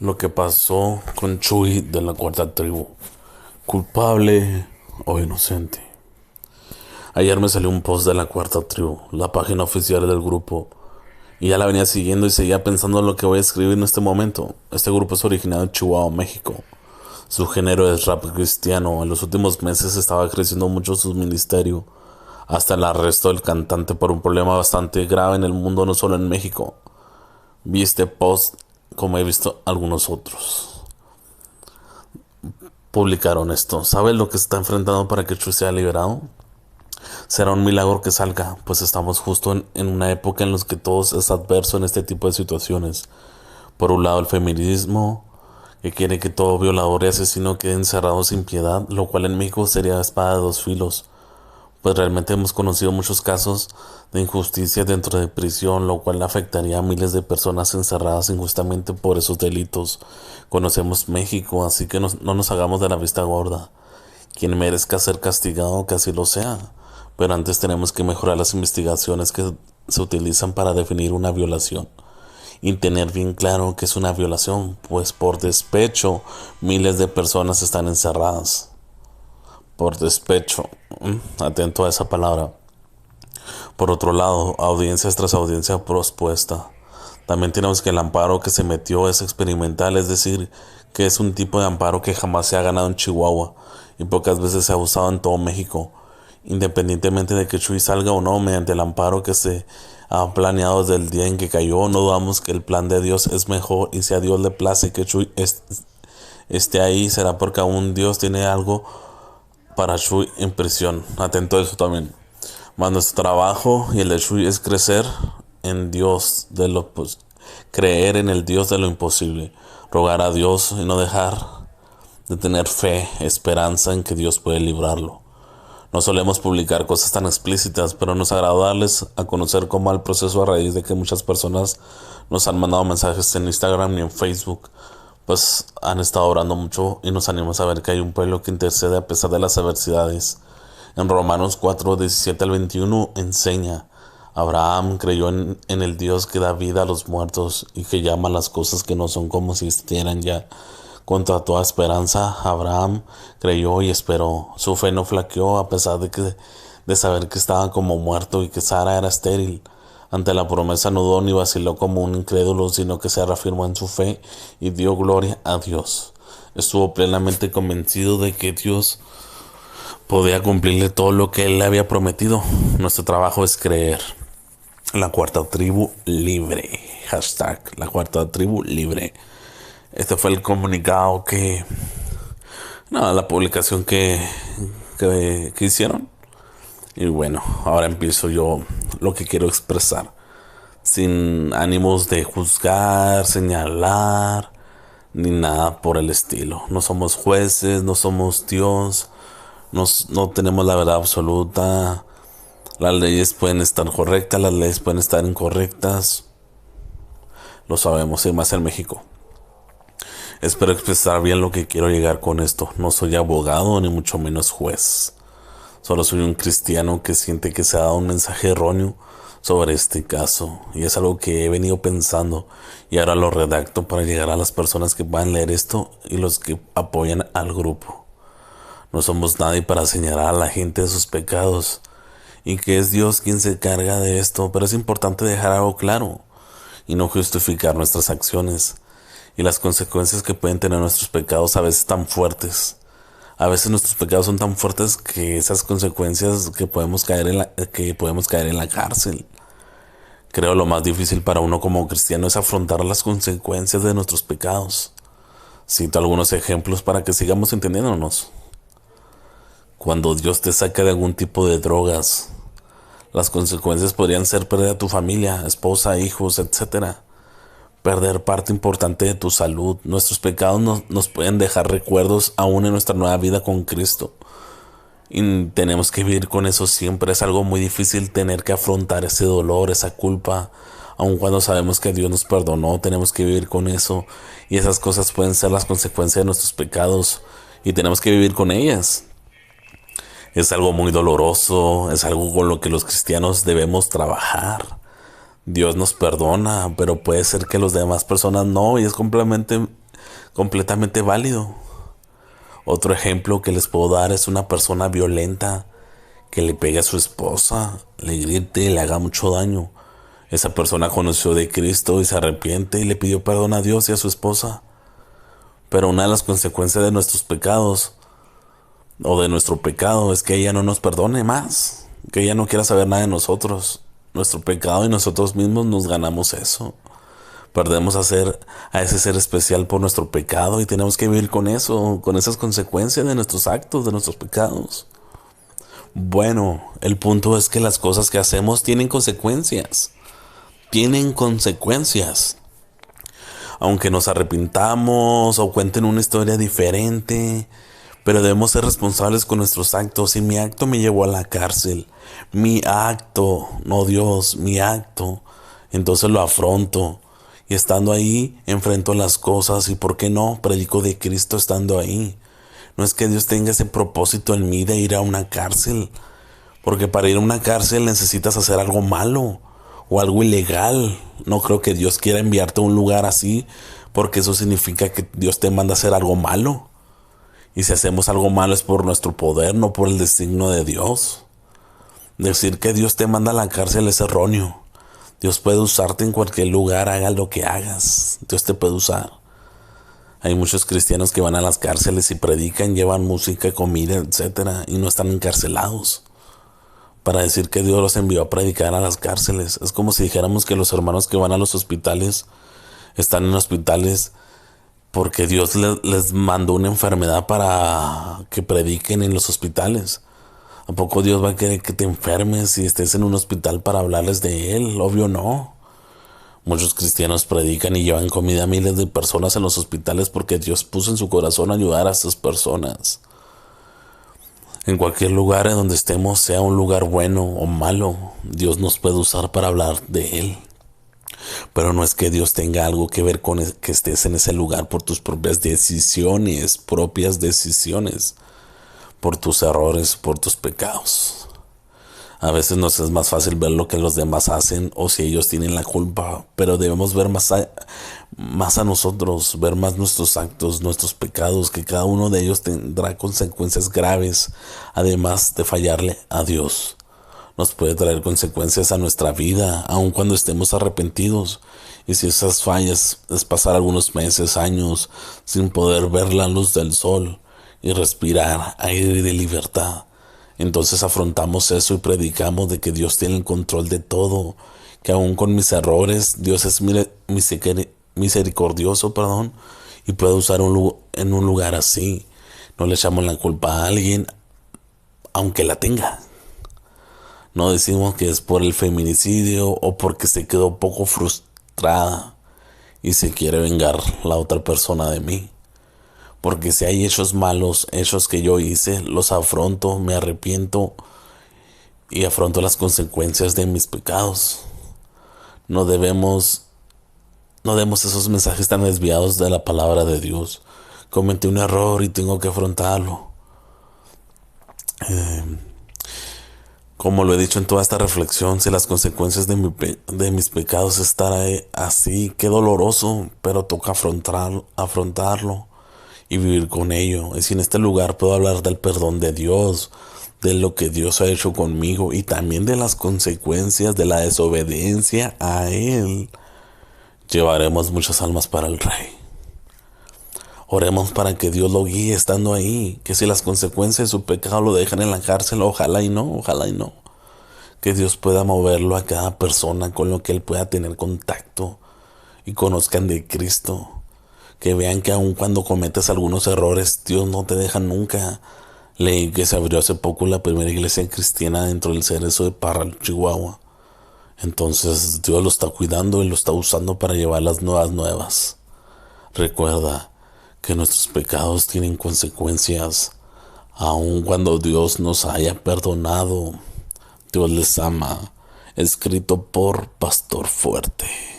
Lo que pasó con Chuy de la cuarta tribu. ¿Culpable o inocente? Ayer me salió un post de la cuarta tribu, la página oficial del grupo, y ya la venía siguiendo y seguía pensando en lo que voy a escribir en este momento. Este grupo es originario de Chihuahua, México. Su género es rap cristiano. En los últimos meses estaba creciendo mucho su ministerio, hasta el arresto del cantante por un problema bastante grave en el mundo, no solo en México. Vi este post como he visto algunos otros. Publicaron esto. ¿Sabes lo que se está enfrentando para que Chuy sea liberado? Será un milagro que salga, pues estamos justo en una época en la que todo es adverso en este tipo de situaciones. Por un lado, el feminismo, que quiere que todo violador y asesino quede encerrado sin piedad, lo cual en México sería espada de dos filos, pues realmente hemos conocido muchos casos de injusticia dentro de prisión, lo cual afectaría a miles de personas encerradas injustamente por esos delitos. Conocemos México, así que no nos hagamos de la vista gorda. Quien merezca ser castigado, que así lo sea. Pero antes tenemos que mejorar las investigaciones que se utilizan para definir una violación. Y tener bien claro que es una violación, pues por despecho miles de personas están encerradas. Por despecho. Atento a esa palabra. Por otro lado, audiencias tras audiencia propuesta. También tenemos que el amparo que se metió es experimental, es decir, que es un tipo de amparo que jamás se ha ganado en Chihuahua y pocas veces se ha usado en todo México. Independientemente de que Chuy salga o no, mediante el amparo que se ha planeado desde el día en que cayó, no dudamos que el plan de Dios es mejor, y si a Dios le place que Chuy esté ahí, será porque aún Dios tiene algo para Chuy en prisión. Atento a eso también. Más nuestro trabajo y el de Chuy es crecer en Dios de lo creer en el Dios de lo imposible, rogar a Dios y no dejar de tener fe, esperanza en que Dios puede librarlo. No solemos publicar cosas tan explícitas, pero nos agrada darles a conocer cómo va el proceso a raíz de que muchas personas nos han mandado mensajes en Instagram y en Facebook, pues han estado orando mucho y nos anima a saber que hay un pueblo que intercede a pesar de las adversidades. En Romanos 4, 17 al 21 enseña: Abraham creyó en el Dios que da vida a los muertos y que llama las cosas que no son como si estuvieran ya. Contra toda esperanza, Abraham creyó y esperó. Su fe no flaqueó a pesar de saber que estaba como muerto y que Sara era estéril. Ante la promesa no dudó ni vaciló como un incrédulo, sino que se reafirmó en su fe y dio gloria a Dios. Estuvo plenamente convencido de que Dios podía cumplirle todo lo que él le había prometido. Nuestro trabajo es creer. La cuarta tribu libre. Hashtag la cuarta tribu libre. Este fue el comunicado que... No, la publicación que hicieron. Y bueno, ahora empiezo yo lo que quiero expresar. Sin ánimos de juzgar, señalar, ni nada por el estilo. No somos jueces, no somos Dios. No tenemos la verdad absoluta. Las leyes pueden estar correctas, las leyes pueden estar incorrectas. Lo sabemos, y más en México. Espero expresar bien lo que quiero llegar con esto. No soy abogado ni mucho menos juez. Solo soy un cristiano que siente que se ha dado un mensaje erróneo sobre este caso. Y es algo que he venido pensando y ahora lo redacto para llegar a las personas que van a leer esto y los que apoyan al grupo. No somos nadie para señalar a la gente de sus pecados y que es Dios quien se carga de esto, pero es importante dejar algo claro y no justificar nuestras acciones y las consecuencias que pueden tener nuestros pecados, a veces tan fuertes. A veces nuestros pecados son tan fuertes que esas consecuencias que podemos caer en la cárcel. Creo lo más difícil para uno como cristiano es afrontar las consecuencias de nuestros pecados. Cito algunos ejemplos para que sigamos entendiéndonos. Cuando Dios te saca de algún tipo de drogas, las consecuencias podrían ser perder a tu familia, esposa, hijos, etcétera. Perder parte importante de tu salud. Nuestros pecados nos pueden dejar recuerdos aún en nuestra nueva vida con Cristo. Y tenemos que vivir con eso siempre. Es algo muy difícil tener que afrontar ese dolor, esa culpa. Aun cuando sabemos que Dios nos perdonó, tenemos que vivir con eso. Y esas cosas pueden ser las consecuencias de nuestros pecados. Y tenemos que vivir con ellas. Es algo muy doloroso. Es algo con lo que los cristianos debemos trabajar. Dios nos perdona, pero puede ser que las demás personas no, y es completamente completamente válido. Otro ejemplo que les puedo dar es una persona violenta que le pegue a su esposa, le grite y le haga mucho daño. Esa persona conoció de Cristo y se arrepiente y le pidió perdón a Dios y a su esposa. Pero una de las consecuencias de nuestros pecados o de nuestro pecado es que ella no nos perdone más, que ella no quiera saber nada de nosotros. Nuestro pecado y nosotros mismos nos ganamos eso. Perdemos a ese ser especial por nuestro pecado y tenemos que vivir con eso, con esas consecuencias de nuestros actos, de nuestros pecados. Bueno, el punto es que las cosas que hacemos tienen consecuencias. Tienen consecuencias. Aunque nos arrepintamos o cuenten una historia diferente, pero debemos ser responsables con nuestros actos. Y mi acto me llevó a la cárcel. Mi acto, no Dios, mi acto. Entonces lo afronto. Y estando ahí, enfrento las cosas y, ¿por qué no? Predico de Cristo estando ahí. No es que Dios tenga ese propósito en mí de ir a una cárcel. Porque para ir a una cárcel necesitas hacer algo malo o algo ilegal. No creo que Dios quiera enviarte a un lugar así, porque eso significa que Dios te manda a hacer algo malo. Y si hacemos algo malo es por nuestro poder, no por el designio de Dios. Decir que Dios te manda a la cárcel es erróneo. Dios puede usarte en cualquier lugar, haga lo que hagas. Dios te puede usar. Hay muchos cristianos que van a las cárceles y predican, llevan música, comida, etcétera, y no están encarcelados. Para decir que Dios los envió a predicar a las cárceles. Es como si dijéramos que los hermanos que van a los hospitales están en hospitales porque Dios les mandó una enfermedad para que prediquen en los hospitales. ¿A poco Dios va a querer que te enfermes y estés en un hospital para hablarles de Él? Obvio no. Muchos cristianos predican y llevan comida a miles de personas en los hospitales porque Dios puso en su corazón ayudar a esas personas. En cualquier lugar en donde estemos, sea un lugar bueno o malo, Dios nos puede usar para hablar de Él. Pero no es que Dios tenga algo que ver con que estés en ese lugar por tus propias decisiones, por tus errores, por tus pecados. A veces nos es más fácil ver lo que los demás hacen o si ellos tienen la culpa, pero debemos ver más a nosotros, ver más nuestros actos, nuestros pecados, que cada uno de ellos tendrá consecuencias graves, además de fallarle a Dios. Nos puede traer consecuencias a nuestra vida, aun cuando estemos arrepentidos. Y si esas fallas es pasar algunos meses, años, sin poder ver la luz del sol y respirar aire de libertad, entonces afrontamos eso y predicamos de que Dios tiene el control de todo, que aun con mis errores, Dios es misericordioso, y puede usar en un lugar así. No le echamos la culpa a alguien, aunque la tenga. No decimos que es por el feminicidio o porque se quedó poco frustrada y se quiere vengar la otra persona de mí. Porque si hay hechos malos, hechos que yo hice, los afronto, me arrepiento y afronto las consecuencias de mis pecados. No demos esos mensajes tan desviados de la palabra de Dios. Cometí un error y tengo que afrontarlo. Como lo he dicho en toda esta reflexión, si las consecuencias de mis pecados están así, qué doloroso, pero toca afrontarlo y vivir con ello. Y si en este lugar puedo hablar del perdón de Dios, de lo que Dios ha hecho conmigo y también de las consecuencias de la desobediencia a Él, llevaremos muchas almas para el Rey. Oremos para que Dios lo guíe estando ahí, que si las consecuencias de su pecado lo dejan en la cárcel, ojalá y no. Que Dios pueda moverlo a cada persona con lo que Él pueda tener contacto y conozcan de Cristo. Que vean que aun cuando cometes algunos errores, Dios no te deja nunca. Leí que se abrió hace poco la primera iglesia cristiana dentro del Cerezo de Parral, Chihuahua. Entonces Dios lo está cuidando y lo está usando para llevar las nuevas. Recuerda que nuestros pecados tienen consecuencias, aun cuando Dios nos haya perdonado. Dios les ama. Escrito por Pastor Fuerte.